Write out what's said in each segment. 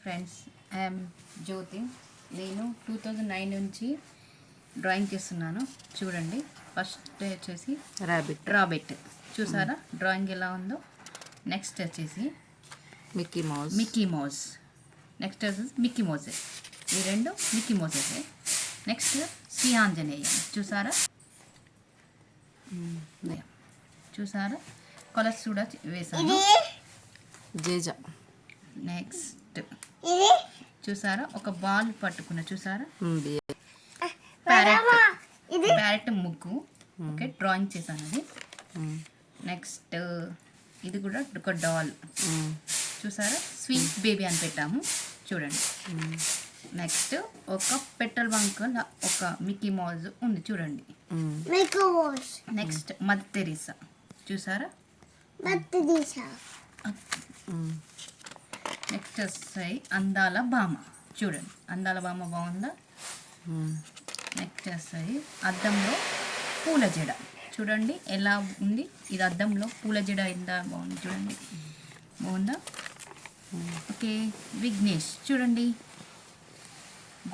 Friends, I'm జ్యోతి. నేను 2009 నుంచి drawing చేస్తున్నాను. చూడండి, ఫస్ట్ వచ్చేసి రాబిట్ చూసారా డ్రాయింగ్ ఎలా ఉందో. నెక్స్ట్ వచ్చేసి మిక్కీ మౌస్. నెక్స్ట్ వచ్చేసి మిక్కీ మౌసెస్. ఈ రెండు Mickey mouses. Next Shri Anjaneya చూసారా. చూసారా కలర్స్ కూడా వేసాను. నెక్స్ట్ చూసారా ఒక బాల్ పట్టుకున్న చూసారా. ప్యారెట్ ముగ్గు. ఓకే, డ్రాయింగ్ చేశాను అది. నెక్స్ట్ ఇది కూడా ఒక డాల్ చూసారా, స్వీట్ బేబీ అని పెట్టాము చూడండి. నెక్స్ట్ ఒక పెట్రోల్ బంక్ ఒక మిక్కీ మౌజ్ ఉంది చూడండి. నెక్స్ట్ మదర్ తెరీసా చూసారా. నెక్స్ట్ వస్తాయి అందాల బామ చూడండి. అందాల బామ బాగుందా. నెక్స్ట్ వస్తాయి అద్దంలో పూల జడ చూడండి ఎలా ఉంది. ఇది అద్దంలో పూల జడ ఎంత బాగుంది చూడండి, బాగుందా. ఓకే, విఘ్నేష్ చూడండి.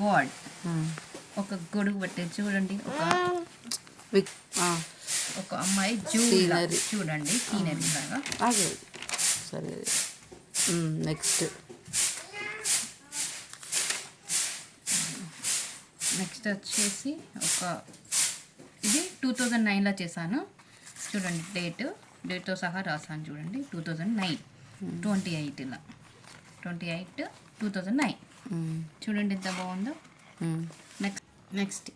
గాడ్ ఒక గొడుగు పట్టేది చూడండి. ఒక అమ్మాయి జ్యువెలరీ చూడండి, సీనరీ లాగా. సరే, నెక్స్ట్ వచ్చేసి ఒక ఇది 2009లో చేశాను చూడండి. డేట్తో సహా రాసాను చూడండి. 2009 28 2009 చూడండి ఎంత బాగుందో. నెక్స్ట్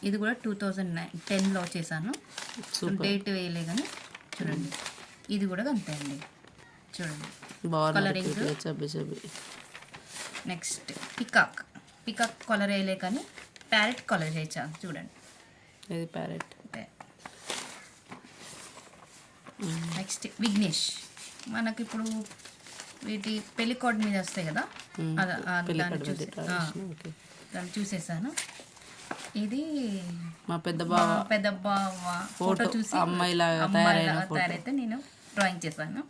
ఇది కూడా 2010లో చేశాను. డేట్ వేయలే కానీ చూడండి. ఇది కూడా అంతే అండి చూడండి, కలరింగ్. నెక్స్ట్ పికాక్ కలర్ వేయలే కానీ ప్యారెట్ కలర్ వేసాను చూడండి. ఇది ప్యారెట్. నెక్స్ట్ విఘ్నేష్. మనకి ఇప్పుడు వీటి పెళ్లి కార్డ్ మీద వస్తాయి కదా, దాన్ని చూసేసాను. ఇది మా పెద్ద బావ ఫోటో చూసి తయారైతే నేను డ్రాయింగ్ చేశాను.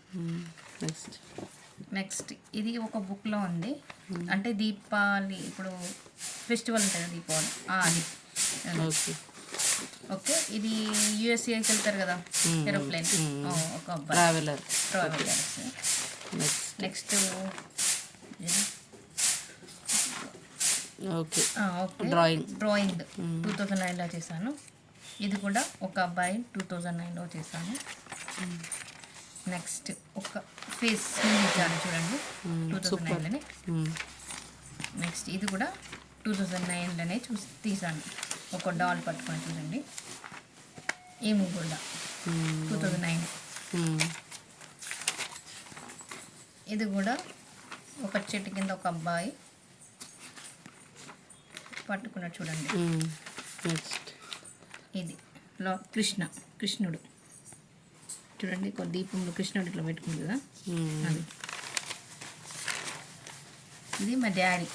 నెక్స్ట్ ఇది ఒక బుక్లో ఉంది. అంటే దీపావళి ఇప్పుడు ఫెస్టివల్ ఉంటుంది కదా, దీపావళి అది. ఓకే, ఇది యూఎస్ఏకి వెళ్తారు కదా ఏరోప్లేన్, ఒక ట్రావెలర్. నెక్స్ట్ డ్రాయింగ్ 2009లో చేశాను. ఇది కూడా ఒక అబ్బాయి 2009లో చేశాను. నెక్స్ట్ ఒక ఫేస్ ఇచ్చాను చూడండి 2009లోనే. నెక్స్ట్ ఇది కూడా 2009లోనే తీసాను. ఒక డాల్ పట్టుకొని చూడండి. ఏమి కూడా 2009. ఇది కూడా ఒక చెట్టు కింద ఒక అబ్బాయి పట్టుకున్నాడు చూడండి. ఇది కృష్ణుడు చూడండి. ఒక దీపంలో కృష్ణుడు ఇట్లా పెట్టుకుంది కదా అది. ఇది మా డాడీ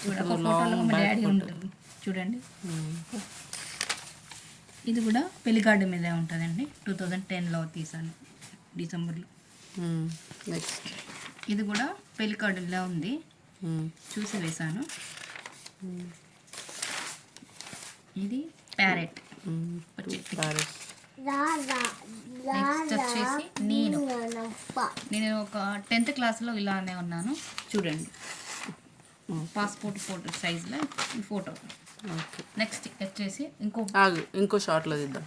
చూడండి, ఒక ఫోటోలో మా డాడీ ఉంటుంది చూడండి. ఇది కూడా పెళ్లికార్డు మీదే ఉంటుందండి. 2010లో తీసాను డిసెంబర్లో. నెక్స్ట్ ఇది కూడా పెళ్లికార్డులో ఉంది, చూసి వేసాను. ఇది ప్యారెట్. నెక్స్ట్ వచ్చేసి నేను ఒక 10th క్లాస్లో ఇలానే ఉన్నాను చూడండి. పాస్పోర్ట్ ఫోటో సైజ్లో ఈ ఫోటో. నెక్స్ట్ వచ్చేసి ఇంకో షార్ట్లో తీద్దాం.